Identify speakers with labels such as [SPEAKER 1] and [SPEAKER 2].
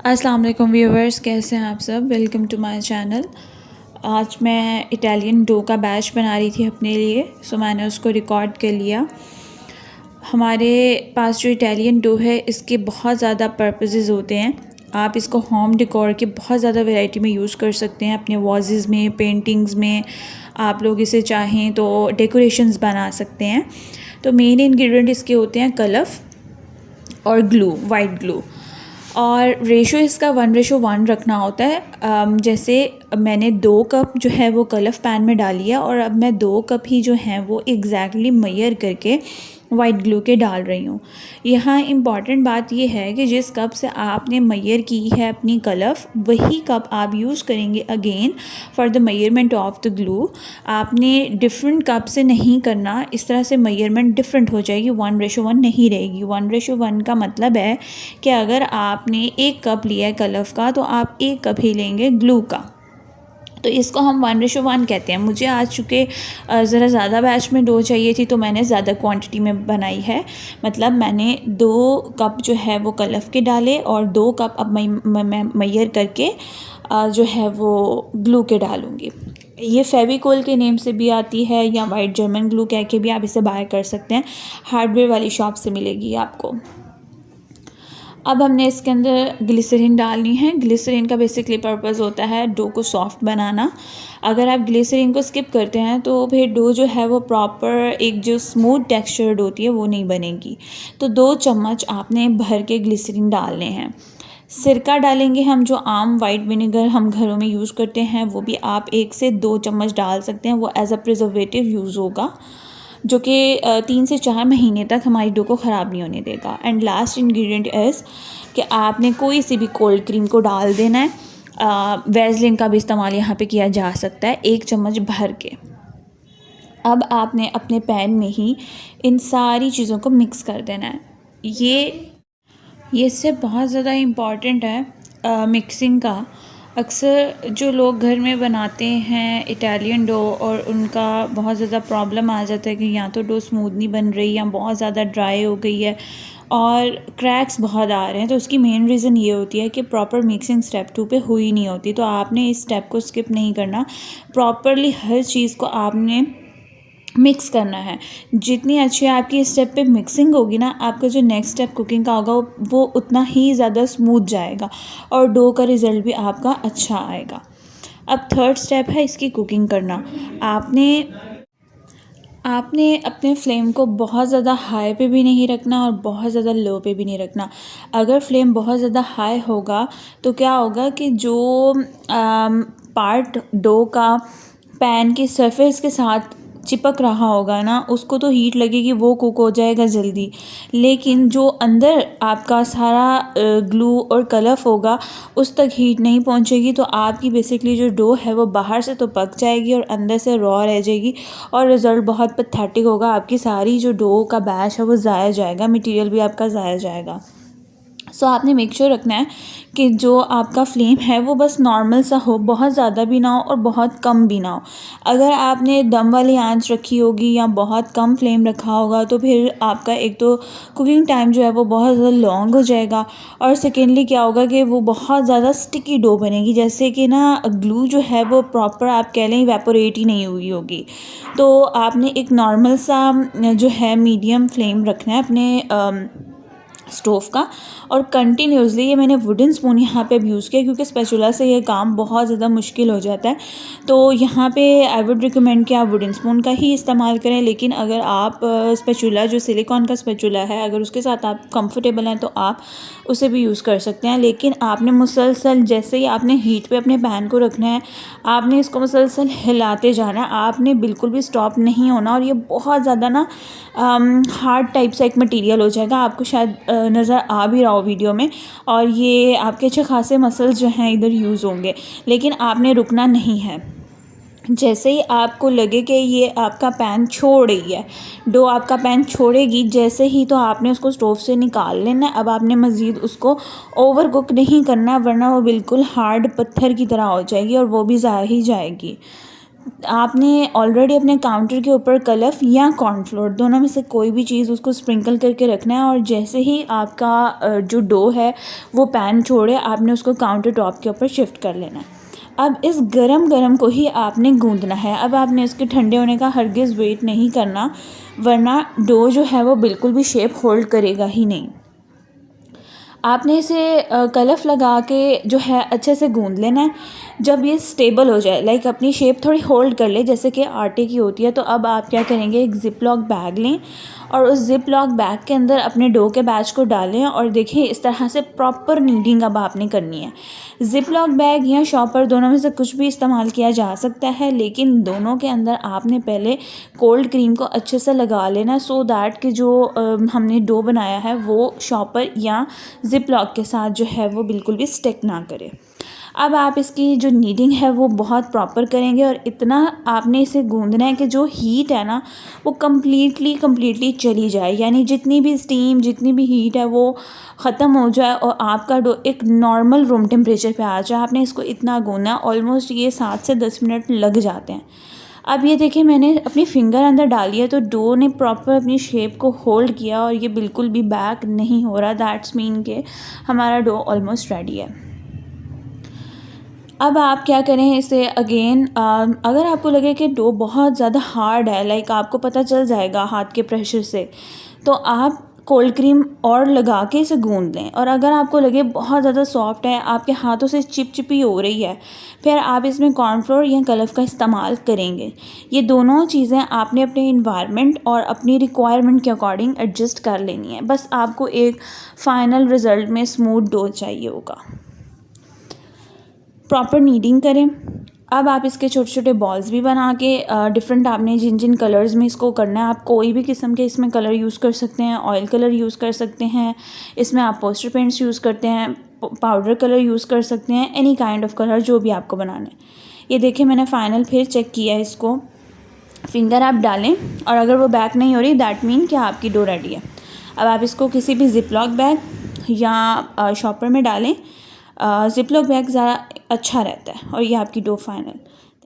[SPEAKER 1] अस्सलाम वालेकुम व्यूवर्स, कैसे हैं आप सब। Welcome to my channel. आज मैं इटालियन डो का बैच बना रही थी अपने लिए, सो मैंने उसको रिकॉर्ड कर लिया। हमारे पास जो इटालियन डो है इसके बहुत ज़्यादा पर्पसेस होते हैं। आप इसको होम डेकोर के बहुत ज़्यादा वैरायटी में यूज़ कर सकते हैं, अपने वाजेस में, पेंटिंग्स में। आप लोग इसे चाहें तो डेकोरेशंस बना सकते हैं। तो मेन इंग्रेडिएंट इसके होते हैं कलफ और ग्लू, वाइट ग्लू। और रेशो इसका 1:1 रखना होता है। जैसे मैंने 2 कप जो है वो कलफ पैन में डाली है और अब मैं 2 कप ही जो हैं वो एग्जैक्टली मेजर करके वाइट ग्लू के डाल रही हूँ। यहाँ इम्पॉर्टेंट बात ये है कि जिस कप से आपने मेजर की है अपनी कलफ, वही कप आप यूज़ करेंगे again for the measurement of the glue. आपने डिफरेंट कप से नहीं करना, इस तरह से मेजरमेंट डिफरेंट हो जाएगी, 1:1 नहीं रहेगी। 1:1 का मतलब है कि अगर आपने 1 कप लिया है कलफ का तो आप 1 कप ही लेंगे ग्लू का। तो इसको हम 1:1 कहते हैं। मुझे आज चूँकि ज़रा ज़्यादा बैच में डो चाहिए थी तो मैंने ज़्यादा क्वांटिटी में बनाई है। मतलब मैंने 2 कप जो है वो कलफ के डाले और 2 कप अब मैं मेजर करके जो है वो ग्लू के डालूँगी। ये फेविकोल के नेम से भी आती है या वाइट जर्मन ग्लू कह के भी आप इसे बाय कर सकते हैं। हार्डवेयर वाली शॉप से मिलेगी आपको। अब हमने इसके अंदर ग्लिसरीन डालनी है। ग्लिसरीन का बेसिकली पर्पस होता है डो को सॉफ्ट बनाना। अगर आप ग्लिसरीन को स्किप करते हैं तो फिर डो जो है वो प्रॉपर एक जो स्मूथ टेक्सचर्ड होती है वो नहीं बनेगी। तो 2 चम्मच आपने भर के ग्लिसरीन डालने हैं। सिरका डालेंगे हम, जो आम वाइट विनेगर हम घरों में यूज़ करते हैं वो भी आप 1 से 2 चम्मच डाल सकते हैं। वो एज अ प्रिजर्वेटिव यूज़ होगा जो कि 3 से 4 महीने तक हमारी डो को ख़राब नहीं होने देगा। एंड लास्ट इंग्रेडिएंट इज़ कि आपने कोई सी भी कोल्ड क्रीम को डाल देना है। वैसलीन का भी इस्तेमाल यहाँ पे किया जा सकता है, 1 चम्मच भर के। अब आपने अपने पैन में ही इन सारी चीज़ों को मिक्स कर देना है। ये इससे बहुत ज़्यादा इम्पॉर्टेंट है मिक्सिंग का। अक्सर जो लोग घर में बनाते हैं इटालियन डो और उनका बहुत ज़्यादा प्रॉब्लम आ जाता है कि या तो डो स्मूथ नहीं बन रही या बहुत ज़्यादा ड्राई हो गई है और क्रैक्स बहुत आ रहे हैं। तो उसकी मेन रीज़न ये होती है कि प्रॉपर मिक्सिंग स्टेप 2 पे हुई नहीं होती। तो आपने इस स्टेप को स्किप नहीं करना, प्रॉपरली हर चीज़ को आपने मिक्स करना है। जितनी अच्छी आपकी इस स्टेप पे मिक्सिंग होगी ना, आपका जो नेक्स्ट स्टेप कुकिंग का होगा वो उतना ही ज़्यादा स्मूथ जाएगा और डो का रिज़ल्ट भी आपका अच्छा आएगा। अब थर्ड स्टेप है इसकी कुकिंग करना। आपने अपने फ्लेम को बहुत ज़्यादा हाई पे भी नहीं रखना और बहुत ज़्यादा लो पे भी नहीं रखना। अगर फ्लेम बहुत ज़्यादा हाई होगा तो क्या होगा कि जो पार्ट डो का पैन की सरफेस के साथ चिपक रहा होगा ना, उसको तो हीट लगेगी, वो कुक हो जाएगा जल्दी। लेकिन जो अंदर आपका सारा ग्लू और कलफ होगा उस तक हीट नहीं पहुंचेगी। तो आपकी बेसिकली जो डो है वो बाहर से तो पक जाएगी और अंदर से रॉ रह जाएगी और रिज़ल्ट बहुत पैथेटिक होगा। आपकी सारी जो डो का बैच है वो ज़ाया जाएगा, मटेरियल भी आपका ज़ाया जाएगा। सो आपने मेक श्योर रखना है कि जो आपका फ्लेम है वो बस नॉर्मल सा हो, बहुत ज़्यादा भी ना हो और बहुत कम भी ना हो। अगर आपने दम वाली आंच रखी होगी या बहुत कम फ्लेम रखा होगा तो फिर आपका एक तो कुकिंग टाइम जो है वो बहुत ज़्यादा लॉन्ग हो जाएगा और सेकेंडली क्या होगा कि वो बहुत ज़्यादा स्टिकी डो बनेगी, जैसे कि ना ग्लू जो है वो प्रॉपर आप कह लें इवेपोरेट ही नहीं हुई होगी। तो आपने एक नॉर्मल सा जो है मीडियम फ्लेम रखना है अपने स्टोव का और कंटिन्यूसली, ये मैंने वुडन स्पून यहाँ पे भी यूज़ किया क्योंकि स्पैचुला से ये काम बहुत ज़्यादा मुश्किल हो जाता है। तो यहाँ पे आई वुड रिकमेंड कि आप वुडन स्पून का ही इस्तेमाल करें। लेकिन अगर आप स्पैचुला जो सिलिकॉन का स्पैचुला है अगर उसके साथ आप कंफर्टेबल हैं तो आप उसे भी यूज़ कर सकते हैं। लेकिन आपने मुसलसल जैसे ही आपने हीट पे अपने पैन को रखना है, आपने इसको मुसलसल हिलाते जाना है, आपने बिल्कुल भी स्टॉप नहीं होना। और ये बहुत ज़्यादा ना हार्ड टाइप सा एक मटेरियल हो जाएगा, आपको शायद नज़र आ भी रहा हो वीडियो में। और ये आपके अच्छे खासे मसल्स जो हैं इधर यूज़ होंगे, लेकिन आपने रुकना नहीं है। जैसे ही आपको लगे कि ये आपका पैन छोड़ रही है, डो आपका पैन छोड़ेगी जैसे ही, तो आपने उसको स्टोव से निकाल लेना है। अब आपने मज़ीद उसको ओवर कुक नहीं करना, वरना वो बिल्कुल हार्ड पत्थर की तरह हो जाएगी और वो भी ज़ाया ही जाएगी। आपने ऑलरेडी अपने काउंटर के ऊपर कलफ या कॉर्नफ्लोर दोनों में से कोई भी चीज़ उसको स्प्रिंकल करके रखना है, और जैसे ही आपका जो डो है वो पैन छोड़े आपने उसको काउंटर टॉप के ऊपर शिफ्ट कर लेना है। अब इस गरम गरम को ही आपने गूंदना है। अब आपने इसके ठंडे होने का हरगिज़ वेट नहीं करना, वरना डो जो है वो बिल्कुल भी शेप होल्ड करेगा ही नहीं। आपने इसे कलफ लगा के जो है अच्छे से गूंद लेना है। जब ये स्टेबल हो जाए, लाइक अपनी शेप थोड़ी होल्ड कर ले जैसे कि आटे की होती है, तो अब आप क्या करेंगे, एक ज़िप लॉक बैग लें और उस ज़िप लॉक बैग के अंदर अपने डो के बैच को डालें और देखिए इस तरह से प्रॉपर नीडिंग अब आपने करनी है। ज़िप लॉक बैग या शॉपर दोनों में से कुछ भी इस्तेमाल किया जा सकता है, लेकिन दोनों के अंदर आपने पहले कोल्ड क्रीम को अच्छे से लगा लेना, सो दैट कि जो हमने डो बनाया है वो शॉपर या ज़िप लॉक के साथ जो है वो बिल्कुल भी स्टिक ना करे। अब आप इसकी जो नीडिंग है वो बहुत प्रॉपर करेंगे और इतना आपने इसे गूंदना है कि जो हीट है ना वो कम्प्लीटली चली जाए, यानी जितनी भी स्टीम जितनी भी हीट है वो ख़त्म हो जाए और आपका डो एक नॉर्मल रूम टेम्परेचर पे आ जाए। आपने इसको इतना गूंदना है, ऑलमोस्ट ये 7 से 10 मिनट लग जाते हैं। अब ये देखिए मैंने अपनी फिंगर अंदर डाली है तो डो ने प्रॉपर अपनी शेप को होल्ड किया और ये बिल्कुल भी बैक नहीं हो रहा। दैट्स मीन के हमारा डो ऑलमोस्ट रेडी है। अब आप क्या करें, इसे अगेन अगर आपको लगे कि डो बहुत ज़्यादा हार्ड है, लाइक आपको पता चल जाएगा हाथ के प्रेशर से, तो आप कोल्ड क्रीम और लगा के इसे गूंद लें। और अगर आपको लगे बहुत ज़्यादा सॉफ्ट है, आपके हाथों से चिपचिपी हो रही है, फिर आप इसमें कॉर्नफ्लोर या कलफ का इस्तेमाल करेंगे। ये दोनों चीज़ें आपने अपने इन्वायरमेंट और अपनी रिक्वायरमेंट के अकॉर्डिंग एडजस्ट कर लेनी है। बस आपको एक फ़ाइनल रिज़ल्ट में स्मूथ डो चाहिए होगा। प्रॉपर नीडिंग करें। अब आप इसके छोटे छोटे बॉल्स भी बना के डिफरेंट आपने जिन जिन कलर्स में इसको करना है, आप कोई भी किस्म के इसमें कलर यूज़ कर सकते हैं। ऑयल कलर यूज़ कर सकते हैं, इसमें आप पोस्टर पेंट्स यूज़ करते हैं, पाउडर कलर यूज़ कर सकते हैं, एनी काइंड ऑफ कलर जो भी आपको बनाना है। ये देखिए मैंने फ़ाइनल फिर चेक किया है इसको। फिंगर आप डालें और अगर वो बैक नहीं हो रही दैट मीन कि आपकी डो रेडी है। अब आप इसको किसी भी ज़िप लॉक बैग या शॉपर में डालें। ज़िप लॉक बैग ज़्यादा अच्छा रहता है और ये आपकी डो फाइनल।